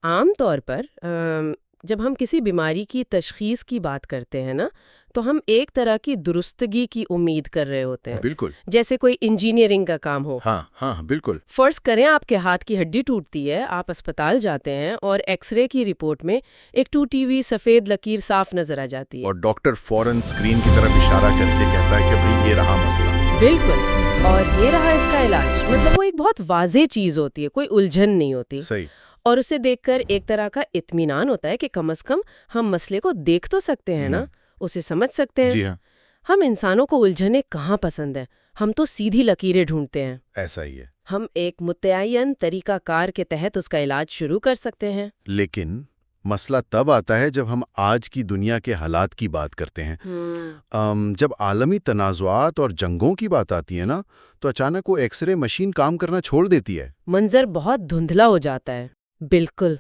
عام طور پر جب ہم کسی بیماری کی تشخیص کی بات کرتے ہیں نا تو ہم ایک طرح کی درستگی کی امید کر رہے ہوتے ہیں، بالکل. جیسے کوئی انجینئرنگ کا کام ہو۔ ہاں ہاں بالکل. فرض کریں آپ کے ہاتھ کی ہڈی ٹوٹتی ہے، آپ اسپتال جاتے ہیں اور ایکس رے کی رپورٹ میں ایک ٹوٹی ہوئی سفید لکیر صاف نظر آ جاتی ہے۔ اور ڈاکٹر فوراً اسکرین کی طرف اشارہ کر کے کہتا ہے کہ بھئی یہ رہا مسئلہ. بالکل، اور یہ رہا اس کا علاج۔ مطلب وہ ایک بہت واضح چیز ہوتی ہے، کوئی الجھن نہیں ہوتی، صحیح. اور اسے دیکھ کر ایک طرح کا اطمینان ہوتا ہے کہ کم از کم ہم مسئلے کو دیکھ تو سکتے ہیں نا، اسے سمجھ سکتے ہیں۔ جی ہاں. ہم انسانوں کو الجھنیں کہاں پسند ہیں، ہم تو سیدھی لکیریں ڈھونڈتے ہیں۔ ایسا ہی ہے. ہم ایک متعین طریقہ کار کے تحت اس کا علاج شروع کر سکتے ہیں۔ لیکن مسئلہ تب آتا ہے جب ہم آج کی دنیا کے حالات کی بات کرتے ہیں. جب عالمی تنازعات اور جنگوں کی بات آتی ہے نا تو اچانک وہ ایکس رے مشین کام کرنا چھوڑ دیتی ہے. منظر بہت دھندلا ہو جاتا ہے۔ بالکل،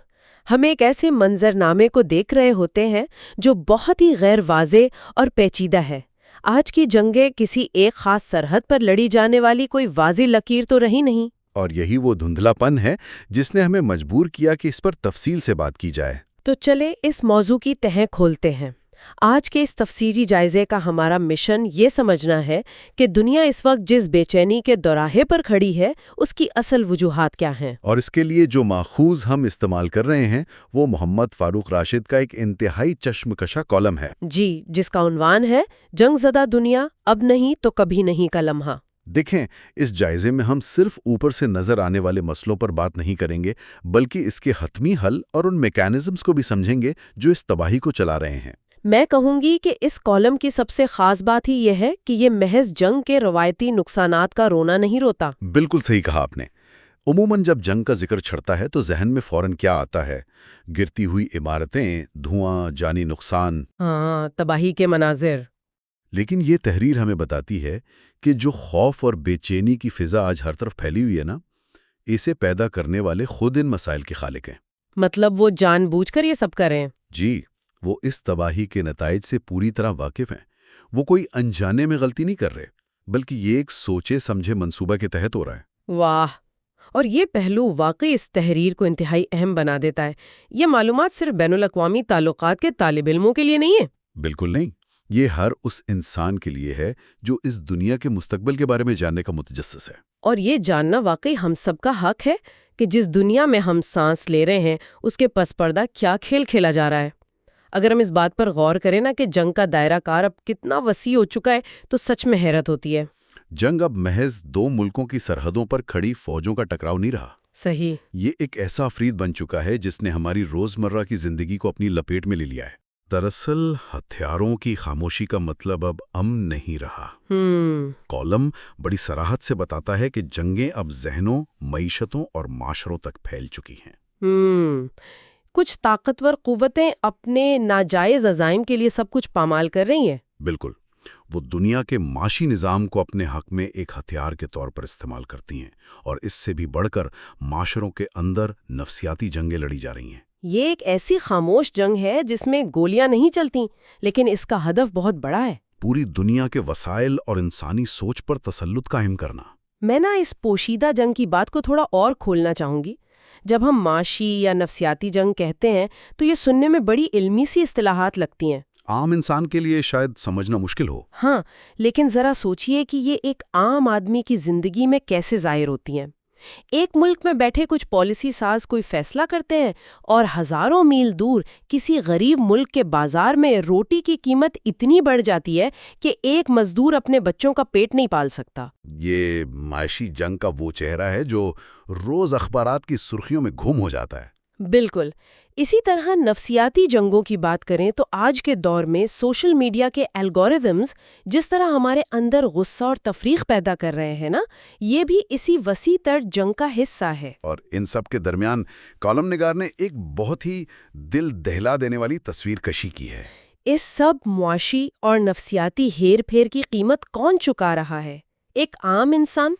ہم ایک ایسے منظر نامے کو دیکھ رہے ہوتے ہیں جو بہت ہی غیر واضح اور پیچیدہ ہے۔ آج کی جنگیں کسی ایک خاص سرحد پر لڑی جانے والی کوئی واضح لکیر تو رہی نہیں۔ اور یہی وہ دھندلا پن ہے جس نے ہمیں مجبور کیا کہ اس پر تفصیل سے بات کی جائے. تو چلے اس موضوع کی تہیں کھولتے ہیں۔ آج کے اس تفصیلی جائزے کا ہمارا مشن یہ سمجھنا ہے کہ دنیا اس وقت جس بے چینی کے دوراہے پر کھڑی ہے اس کی اصل وجوہات کیا ہیں۔ اور اس کے لیے جو ماخوذ ہم استعمال کر رہے ہیں وہ محمد فاروق راشد کا ایک انتہائی چشم کشا کالم ہے۔ جی، جس کا عنوان ہے جنگ زدہ دنیا، اب نہیں تو کبھی نہیں کا لمحہ۔ دیکھیں، اس جائزے میں ہم صرف اوپر سے نظر آنے والے مسئلوں پر بات نہیں کریں گے بلکہ اس کے حتمی حل اور ان میکانزمز کو بھی سمجھیں گے جو اس تباہی کو چلا رہے ہیں۔ میں کہوں گی کہ اس کالم کی سب سے خاص بات ہی یہ ہے کہ یہ محض جنگ کے روایتی نقصانات کا رونا نہیں روتا۔ بالکل صحیح کہا آپ نے۔ عموماً جب جنگ کا ذکر چھڑتا ہے تو ذہن میں فوراً کیا آتا ہے؟ گرتی ہوئی عمارتیں، دھواں، جانی نقصان۔ ہاں، تباہی کے مناظر۔ لیکن یہ تحریر ہمیں بتاتی ہے کہ جو خوف اور بے چینی کی فضا آج ہر طرف پھیلی ہوئی ہے نا، اسے پیدا کرنے والے خود ان مسائل کے خالق ہیں۔ مطلب وہ جان بوجھ کر یہ سب کریں؟ جی، وہ اس تباہی کے نتائج سے پوری طرح واقف ہیں۔ وہ کوئی انجانے میں غلطی نہیں کر رہے بلکہ یہ ایک سوچے سمجھے منصوبہ کے تحت ہو رہا ہے۔ واہ! اور یہ پہلو واقعی اس تحریر کو انتہائی اہم بنا دیتا ہے۔ یہ معلومات صرف بین الاقوامی تعلقات کے طالب علموں کے لیے نہیں ہے۔ بالکل نہیں، یہ ہر اس انسان کے لیے ہے جو اس دنیا کے مستقبل کے بارے میں جاننے کا متجسس ہے۔ اور یہ جاننا واقعی ہم سب کا حق ہے کہ جس دنیا میں ہم سانس لے رہے ہیں اس کے پس پردہ کیا کھیل کھیلا جا رہا ہے۔ اگر ہم اس بات پر غور کریں نا کہ جنگ کا دائرہ کار اب کتنا وسیع ہو چکا ہے تو سچ میں حیرت ہوتی ہے۔ جنگ اب محض دو ملکوں کی سرحدوں پر کھڑی فوجوں کا ٹکراؤ نہیں رہا۔ صحیح۔ یہ ایک ایسا افرید بن چکا ہے جس نے ہماری روزمرہ کی زندگی کو اپنی لپیٹ میں لے لیا ہے۔ دراصل ہتھیاروں کی خاموشی کا مطلب اب امن نہیں رہا۔ کالم بڑی صراحت سے بتاتا ہے کہ جنگیں اب ذہنوں، معیشتوں اور معاشروں تک پھیل چکی ہیں۔ کچھ طاقتور قوتیں اپنے ناجائز عزائم کے لیے سب کچھ پامال کر رہی ہیں۔ بالکل، وہ دنیا کے معاشی نظام کو اپنے حق میں ایک ہتھیار کے طور پر استعمال کرتی ہیں، اور اس سے بھی بڑھ کر معاشروں کے اندر نفسیاتی جنگیں لڑی جا رہی ہیں۔ یہ ایک ایسی خاموش جنگ ہے جس میں گولیاں نہیں چلتی لیکن اس کا ہدف بہت بڑا ہے۔ پوری دنیا کے وسائل اور انسانی سوچ پر تسلط قائم کرنا۔ میں اس پوشیدہ جنگ کی بات کو تھوڑا اور کھولنا چاہوں گی۔ جب ہم معاشی یا نفسیاتی جنگ کہتے ہیں تو یہ سننے میں بڑی علمی سی اصطلاحات لگتی ہیں۔ عام انسان کے لیے شاید سمجھنا مشکل ہو۔ ہاں، لیکن ذرا سوچئے کہ یہ ایک عام آدمی کی زندگی میں کیسے ظاہر ہوتی ہیں۔ ایک ملک میں بیٹھے کچھ پالیسی ساز کوئی فیصلہ کرتے ہیں اور ہزاروں میل دور کسی غریب ملک کے بازار میں روٹی کی قیمت اتنی بڑھ جاتی ہے کہ ایک مزدور اپنے بچوں کا پیٹ نہیں پال سکتا۔ یہ معاشی جنگ کا وہ چہرہ ہے جو روز اخبارات کی سرخیوں میں گم ہو جاتا ہے۔ بالکل۔ اسی طرح نفسیاتی جنگوں کی بات کریں تو آج کے دور میں سوشل میڈیا کے الگورتھمز جس طرح ہمارے اندر غصہ اور تفریق پیدا کر رہے ہیں نا، یہ بھی اسی وسیع تر جنگ کا حصہ ہے۔ اور ان سب کے درمیان کالم نگار نے ایک بہت ہی دل دہلا دینے والی تصویر کشی کی ہے۔ اس سب معاشی اور نفسیاتی ہیر پھیر کی قیمت کون چکا رہا ہے؟ ایک عام انسان،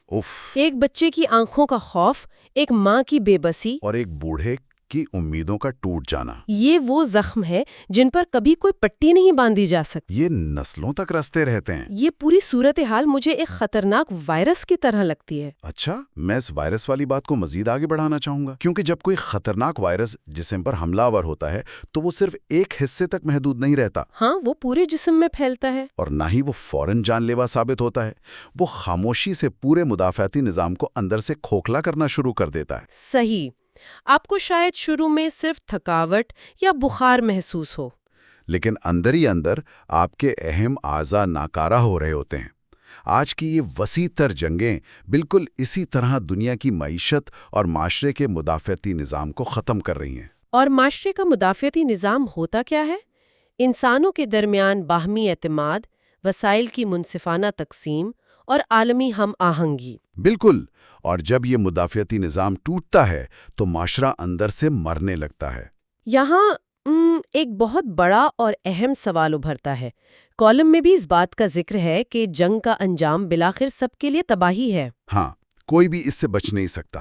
ایک بچے کی آنکھوں کا خوف، ایک ماں کی بے بسی، اور ایک بوڑھے کی امیدوں کا ٹوٹ جانا۔ یہ وہ زخم ہے جن پر کبھی کوئی پٹی نہیں باندھی جا سکتی۔ یہ نسلوں تک رستے رہتے ہیں۔ یہ پوری صورتحال مجھے ایک خطرناک وائرس کی طرح لگتی ہے۔ اچھا، میں اس وائرس والی بات کو مزید آگے بڑھانا چاہوں گا، کیونکہ جب کوئی خطرناک وائرس جسم پر حملہ آور ہوتا ہے تو وہ صرف ایک حصے تک محدود نہیں رہتا۔ ہاں، وہ پورے جسم میں پھیلتا ہے۔ اور نہ ہی وہ فوراً جان لیوا ثابت ہوتا ہے، وہ خاموشی سے پورے مدافعتی نظام کو اندر سے کھوکھلا کرنا شروع کر دیتا ہے۔ صحیح۔ آپ کو شاید شروع میں صرف تھکاوٹ یا بخار محسوس ہو، لیکن اندر ہی اندر آپ کے اہم اعضاء ناکارہ ہو رہے ہوتے ہیں۔ آج کی یہ وسیع تر جنگیں بالکل اسی طرح دنیا کی معیشت اور معاشرے کے مدافعتی نظام کو ختم کر رہی ہیں۔ اور معاشرے کا مدافعتی نظام ہوتا کیا ہے؟ انسانوں کے درمیان باہمی اعتماد، وسائل کی منصفانہ تقسیم اور عالمی ہم آہنگی۔ بالکل، اور جب یہ مدافعتی نظام ٹوٹتا ہے تو معاشرہ اندر سے مرنے لگتا ہے۔ یہاں ایک بہت بڑا اور اہم سوال ابھرتا ہے۔ کالم میں بھی اس بات کا ذکر ہے کہ جنگ کا انجام بالآخر سب کے لیے تباہی ہے۔ ہاں، کوئی بھی اس سے بچ نہیں سکتا۔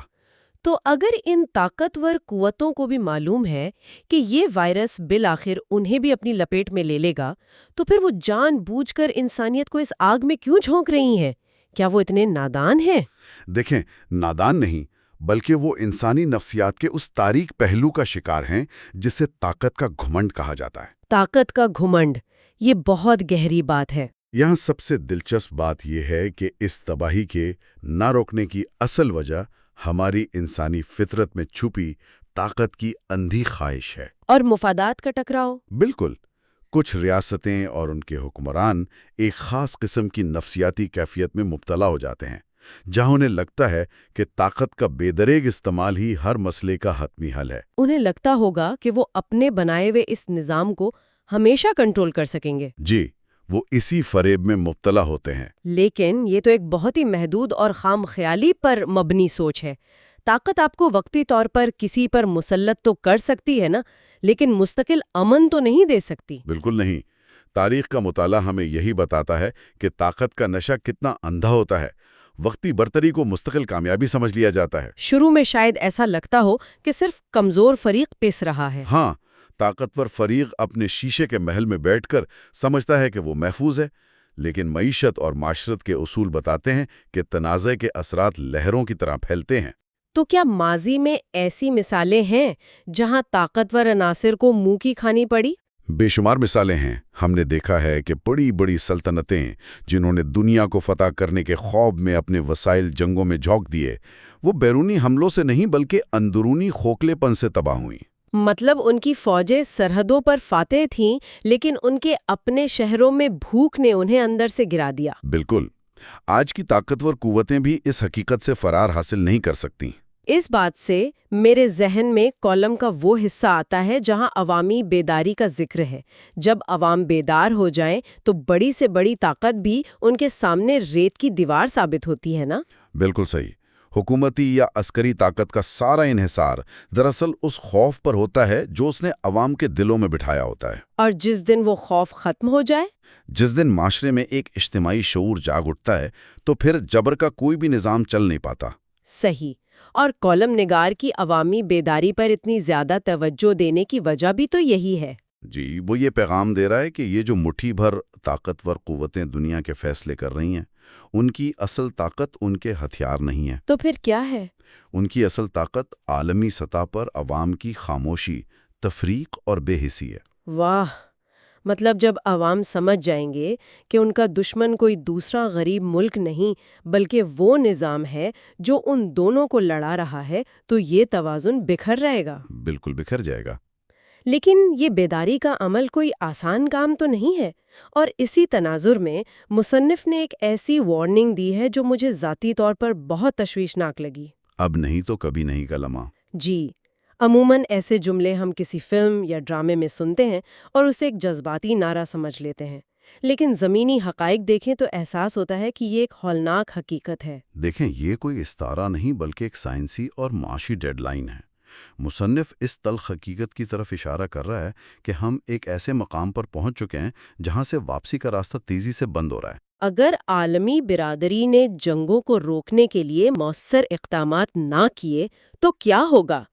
تو اگر ان طاقتور قوتوں کو بھی معلوم ہے کہ یہ وائرس بالآخر انہیں بھی اپنی لپیٹ میں لے لے گا، تو پھر وہ جان بوجھ کر انسانیت کو اس آگ میں کیوں جھونک رہی ہیں؟ کیا وہ اتنے نادان ہیں؟ دیکھیں، نادان نہیں، بلکہ وہ انسانی نفسیات کے اس تاریک پہلو کا شکار ہیں جسے طاقت کا گھمنڈ کہا جاتا ہے۔ طاقت کا گھمنڈ، یہ بہت گہری بات ہے۔ یہاں سب سے دلچسپ بات یہ ہے کہ اس تباہی کے نہ روکنے کی اصل وجہ ہماری انسانی فطرت میں چھپی طاقت کی اندھی خواہش ہے۔ اور مفادات کا ٹکراؤ؟ بالکل، کچھ ریاستیں اور ان کے حکمران ایک خاص قسم کی نفسیاتی کیفیت میں مبتلا ہو جاتے ہیں، جہاں انہیں لگتا ہے کہ طاقت کا بے دریغ استعمال ہی ہر مسئلے کا حتمی حل ہے۔ انہیں لگتا ہوگا کہ وہ اپنے بنائے ہوئے اس نظام کو ہمیشہ کنٹرول کر سکیں گے۔ جی، وہ اسی فریب میں مبتلا ہوتے ہیں۔ لیکن یہ تو ایک بہت ہی محدود اور خام خیالی پر مبنی سوچ ہے۔ طاقت آپ کو وقتی طور پر کسی پر مسلط تو کر سکتی ہے نا، لیکن مستقل امن تو نہیں دے سکتی۔ بالکل نہیں۔ تاریخ کا مطالعہ ہمیں یہی بتاتا ہے کہ طاقت کا نشہ کتنا اندھا ہوتا ہے۔ وقتی برتری کو مستقل کامیابی سمجھ لیا جاتا ہے۔ شروع میں شاید ایسا لگتا ہو کہ صرف کمزور فریق پس رہا ہے۔ ہاں، طاقتور فریق اپنے شیشے کے محل میں بیٹھ کر سمجھتا ہے کہ وہ محفوظ ہے، لیکن معیشت اور معاشرت کے اصول بتاتے ہیں کہ تنازع کے اثرات لہروں کی طرح پھیلتے ہیں۔ تو کیا ماضی میں ایسی مثالیں ہیں جہاں طاقتور عناصر کو منہ کی کھانی پڑی؟ بے شمار مثالیں ہیں۔ ہم نے دیکھا ہے کہ بڑی بڑی سلطنتیں جنہوں نے دنیا کو فتح کرنے کے خواب میں اپنے وسائل جنگوں میں جھونک دیے، وہ بیرونی حملوں سے نہیں بلکہ اندرونی کھوکھلے پن سے تباہ ہوئیں۔ مطلب ان کی فوجیں سرحدوں پر فاتح تھیں، لیکن ان کے اپنے شہروں میں بھوک نے انہیں اندر سے گرا دیا۔ بالکل۔ آج کی طاقتور قوتیں بھی اس حقیقت سے فرار حاصل نہیں کر سکتی۔ اس بات سے میرے ذہن میں کالم کا وہ حصہ آتا ہے جہاں عوامی بیداری کا ذکر ہے۔ جب عوام بیدار ہو جائیں تو بڑی سے بڑی طاقت بھی ان کے سامنے ریت کی دیوار ثابت ہوتی ہے نا؟ بالکل صحیح۔ حکومتی یا عسکری طاقت کا سارا انحصار دراصل اس خوف پر ہوتا ہے جو اس نے عوام کے دلوں میں بٹھایا ہوتا ہے۔ اور جس دن وہ خوف ختم ہو جائے، جس دن معاشرے میں ایک اجتماعی شعور جاگ اٹھتا ہے، تو پھر جبر کا کوئی بھی نظام چل نہیں پاتا۔ صحیح۔ اور کالم نگار کی عوامی بیداری پر اتنی زیادہ توجہ دینے کی وجہ بھی تو یہی ہے۔ جی، وہ یہ پیغام دے رہا ہے کہ یہ جو مٹھی بھر طاقتور قوتیں دنیا کے فیصلے کر رہی ہیں، ان کی اصل طاقت ان کے ہتھیار نہیں ہے۔ تو پھر کیا ہے؟ ان کی اصل طاقت عالمی سطح پر عوام کی خاموشی، تفریق اور بے حسی ہے۔ واہ! مطلب جب عوام سمجھ جائیں گے کہ ان کا دشمن کوئی دوسرا غریب ملک نہیں بلکہ وہ نظام ہے جو ان دونوں کو لڑا رہا ہے، تو یہ توازن بکھر رہے گا۔ بالکل بکھر جائے گا۔ لیکن یہ بیداری کا عمل کوئی آسان کام تو نہیں ہے، اور اسی تناظر میں مصنف نے ایک ایسی وارننگ دی ہے جو مجھے ذاتی طور پر بہت تشویشناک لگی۔ اب نہیں تو کبھی نہیں کا لمحہ۔ جی، عموماً ایسے جملے ہم کسی فلم یا ڈرامے میں سنتے ہیں اور اسے ایک جذباتی نعرہ سمجھ لیتے ہیں، لیکن زمینی حقائق دیکھیں تو احساس ہوتا ہے کہ یہ ایک ہولناک حقیقت ہے۔ دیکھیں، یہ کوئی استعارہ نہیں بلکہ ایک سائنسی اور معاشی ڈیڈ لائن ہے۔ مصنف اس تلخ حقیقت کی طرف اشارہ کر رہا ہے کہ ہم ایک ایسے مقام پر پہنچ چکے ہیں جہاں سے واپسی کا راستہ تیزی سے بند ہو رہا ہے۔ اگر عالمی برادری نے جنگوں کو روکنے کے لیے مؤثر اقدامات نہ کیے تو کیا ہوگا؟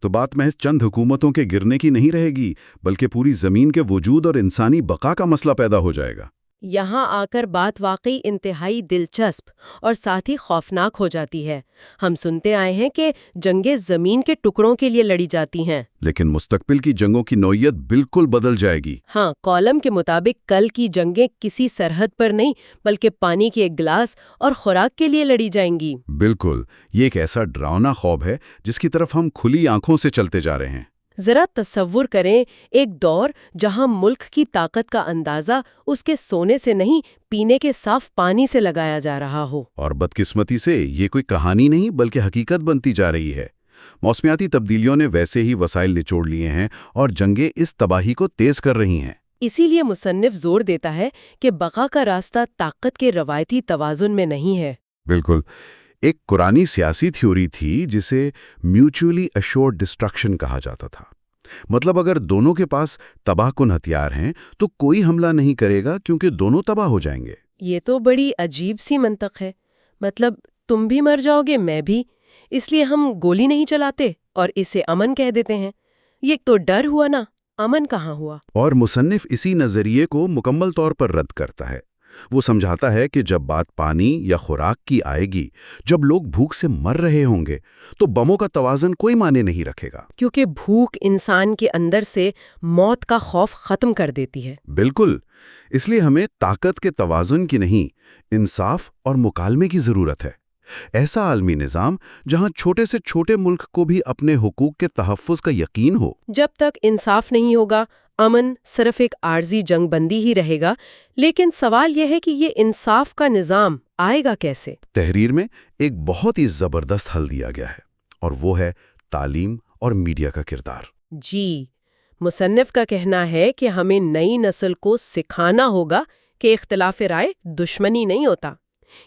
تو بات محض چند حکومتوں کے گرنے کی نہیں رہے گی، بلکہ پوری زمین کے وجود اور انسانی بقا کا مسئلہ پیدا ہو جائے گا۔ یہاں آ کر بات واقعی انتہائی دلچسپ اور ساتھ ہی خوفناک ہو جاتی ہے۔ ہم سنتے آئے ہیں کہ جنگیں زمین کے ٹکڑوں کے لیے لڑی جاتی ہیں، لیکن مستقبل کی جنگوں کی نوعیت بالکل بدل جائے گی۔ ہاں، کالم کے مطابق کل کی جنگیں کسی سرحد پر نہیں بلکہ پانی کے ایک گلاس اور خوراک کے لیے لڑی جائیں گی۔ بالکل، یہ ایک ایسا ڈراؤنا خواب ہے جس کی طرف ہم کھلی آنکھوں سے چلتے جا رہے ہیں۔ ذرا تصور کریں ایک دور جہاں ملک کی طاقت کا اندازہ اس کے سونے سے نہیں پینے کے صاف پانی سے لگایا جا رہا ہو۔ اور بدقسمتی سے یہ کوئی کہانی نہیں بلکہ حقیقت بنتی جا رہی ہے۔ موسمیاتی تبدیلیوں نے ویسے ہی وسائل نچوڑ لیے ہیں اور جنگیں اس تباہی کو تیز کر رہی ہیں۔ اسی لیے مصنف زور دیتا ہے کہ بقا کا راستہ طاقت کے روایتی توازن میں نہیں ہے۔ بالکل، ایک قرآنی سیاسی تھیوری تھی جسے میوچولی ایشورڈ ڈسٹرکشن کہا جاتا تھا۔ مطلب اگر دونوں کے پاس تباہ کن ہتھیار ہیں تو کوئی حملہ نہیں کرے گا کیونکہ دونوں تباہ ہو جائیں گے۔ یہ تو بڑی عجیب سی منطق ہے۔ مطلب تم بھی مر جاؤ گے، میں بھی، اس لیے ہم گولی نہیں چلاتے اور اسے امن کہہ دیتے ہیں۔ یہ تو ڈر ہوا نا، امن کہاں ہوا؟ اور مصنف اسی نظریے کو مکمل طور پر رد کرتا ہے۔ وہ سمجھاتا ہے کہ جب بات پانی یا خوراک کی آئے گی، جب لوگ بھوک سے مر رہے ہوں گے تو بموں کا توازن کوئی معنی نہیں رکھے گا، کیونکہ بھوک انسان کے اندر سے موت کا خوف ختم کر دیتی ہے۔ بالکل، اس لیے ہمیں طاقت کے توازن کی نہیں، انصاف اور مکالمے کی ضرورت ہے۔ ایسا عالمی نظام جہاں چھوٹے سے چھوٹے ملک کو بھی اپنے حقوق کے تحفظ کا یقین ہو۔ جب تک انصاف نہیں ہوگا، امن صرف ایک عارضی جنگ بندی ہی رہے گا۔ لیکن سوال یہ ہے کہ یہ انصاف کا نظام آئے گا کیسے؟ تحریر میں ایک بہت ہی زبردست حل دیا گیا ہے، اور وہ ہے تعلیم اور میڈیا کا کردار۔ جی، مصنف کا کہنا ہے کہ ہمیں نئی نسل کو سکھانا ہوگا کہ اختلاف رائے دشمنی نہیں ہوتا۔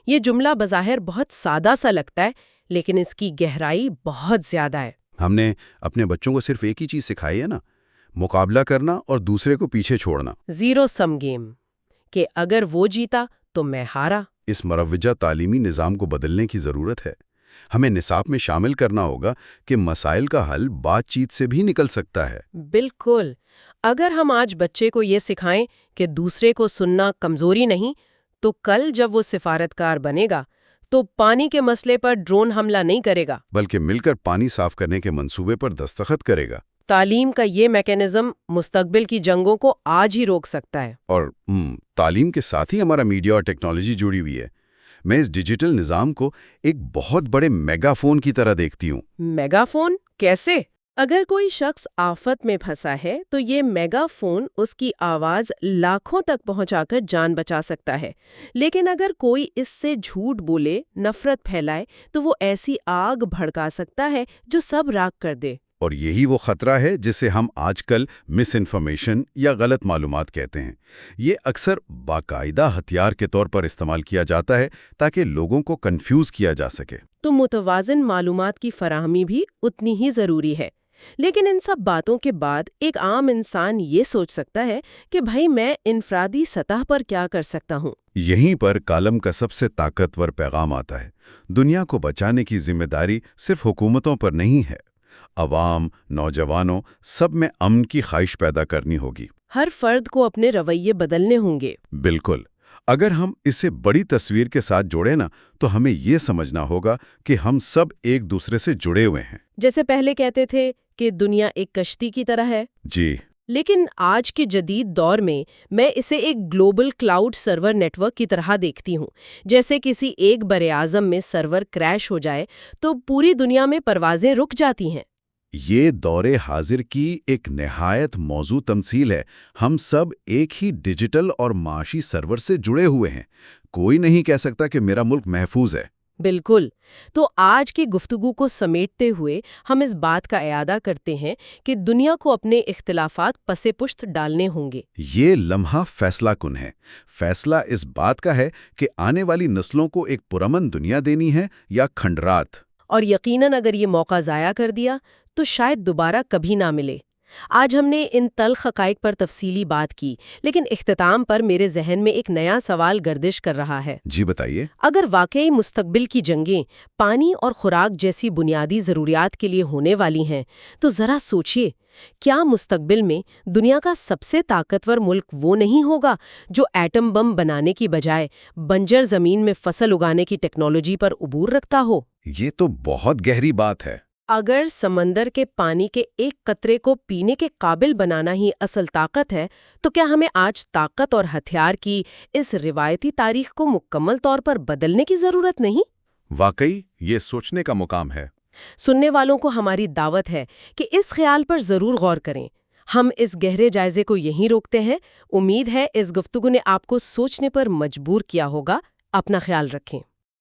یہ جملہ بظاہر بہت سادہ سا لگتا ہے، لیکن اس کی گہرائی بہت زیادہ ہے۔ ہم نے اپنے بچوں کو صرف ایک ہی چیز سکھائی ہے نا، مقابلہ کرنا اور دوسرے کو پیچھے چھوڑنا۔ زیرو سم گیم، کہ اگر وہ جیتا تو میں ہارا۔ اس مروجہ تعلیمی نظام کو بدلنے کی ضرورت ہے۔ ہمیں نصاب میں شامل کرنا ہوگا کہ مسائل کا حل بات چیت سے بھی نکل سکتا ہے۔ بالکل، اگر ہم آج بچے کو یہ سکھائیں کہ دوسرے کو سننا کمزوری نہیں، تو کل جب وہ سفارتکار بنے گا تو پانی کے مسئلے پر ڈرون حملہ نہیں کرے گا، بلکہ مل کر پانی صاف کرنے کے منصوبے پر دستخط کرے گا۔ تعلیم کا یہ میکینزم مستقبل کی جنگوں کو آج ہی روک سکتا ہے۔ اور تعلیم کے ساتھ ہی ہمارا میڈیا اور ٹیکنالوجی جڑی ہوئی ہے۔ میں اس ڈیجیٹل نظام کو ایک بہت بڑے میگا فون کی طرح دیکھتی ہوں۔ میگا فون کیسے؟ اگر کوئی شخص آفت میں پھنسا ہے تو یہ میگا فون اس کی آواز لاکھوں تک پہنچا کر جان بچا سکتا ہے، لیکن اگر کوئی اس سے جھوٹ بولے، نفرت پھیلائے تو وہ ایسی آگ بھڑکا سکتا ہے جو سب راکھ کر دے۔ اور یہی وہ خطرہ ہے جسے ہم آج کل مس انفارمیشن یا غلط معلومات کہتے ہیں۔ یہ اکثر باقاعدہ ہتھیار کے طور پر استعمال کیا جاتا ہے تاکہ لوگوں کو کنفیوز کیا جا سکے۔ تو متوازن معلومات کی فراہمی بھی اتنی ہی ضروری ہے۔ لیکن ان سب باتوں کے بعد ایک عام انسان یہ سوچ سکتا ہے کہ بھائی میں انفرادی سطح پر کیا کر سکتا ہوں؟ یہیں پر کالم کا سب سے طاقتور پیغام آتا ہے۔ دنیا کو بچانے کی ذمہ داری صرف حکومتوں پر نہیں ہے، عوام، نوجوانوں، سب میں امن کی خواہش پیدا کرنی ہوگی۔ ہر فرد کو اپنے رویے بدلنے ہوں گے۔ بالکل، اگر ہم اسے بڑی تصویر کے ساتھ جوڑیں نا تو ہمیں یہ سمجھنا ہوگا کہ ہم سب ایک دوسرے سے جڑے ہوئے ہیں۔ جیسے پہلے کہتے تھے کہ دنیا ایک کشتی کی طرح ہے، جی، لیکن آج کے جدید دور میں اسے ایک گلوبل کلاؤڈ سرور نیٹ ورک کی طرح دیکھتی ہوں۔ جیسے کسی ایک براعظم میں سرور کریش ہو جائے تو پوری دنیا میں پروازیں رک جاتی ہیں۔ یہ دور حاضر کی ایک نہایت موزوں تمثیل ہے۔ ہم سب ایک ہی ڈیجیٹل اور معاشی سرور سے جڑے ہوئے ہیں۔ کوئی نہیں کہہ سکتا کہ میرا ملک محفوظ ہے۔ بالکل، تو آج کی گفتگو کو سمیٹتے ہوئے ہم اس بات کا اعادہ کرتے ہیں کہ دنیا کو اپنے اختلافات پس پشت ڈالنے ہوں گے۔ یہ لمحہ فیصلہ کن ہے۔ فیصلہ اس بات کا ہے کہ آنے والی نسلوں کو ایک پرامن دنیا دینی ہے یا کھنڈرات۔ اور یقیناً اگر یہ موقع ضائع کر دیا تو شاید دوبارہ کبھی نہ ملے۔ آج ہم نے ان تلخ حقائق پر تفصیلی بات کی، لیکن اختتام پر میرے ذہن میں ایک نیا سوال گردش کر رہا ہے۔ جی بتائیے۔ اگر واقعی مستقبل کی جنگیں پانی اور خوراک جیسی بنیادی ضروریات کے لیے ہونے والی ہیں، تو ذرا سوچیے، کیا مستقبل میں دنیا کا سب سے طاقتور ملک وہ نہیں ہوگا جو ایٹم بم بنانے کی بجائے بنجر زمین میں فصل اگانے کی ٹیکنالوجی پر عبور رکھتا ہو؟ یہ تو بہت گہری بات ہے۔ اگر سمندر کے پانی کے ایک قطرے کو پینے کے قابل بنانا ہی اصل طاقت ہے، تو کیا ہمیں آج طاقت اور ہتھیار کی اس روایتی تاریخ کو مکمل طور پر بدلنے کی ضرورت نہیں؟ واقعی یہ سوچنے کا مقام ہے۔ سننے والوں کو ہماری دعوت ہے کہ اس خیال پر ضرور غور کریں۔ ہم اس گہرے جائزے کو یہیں روکتے ہیں۔ امید ہے اس گفتگو نے آپ کو سوچنے پر مجبور کیا ہوگا۔ اپنا خیال رکھیں۔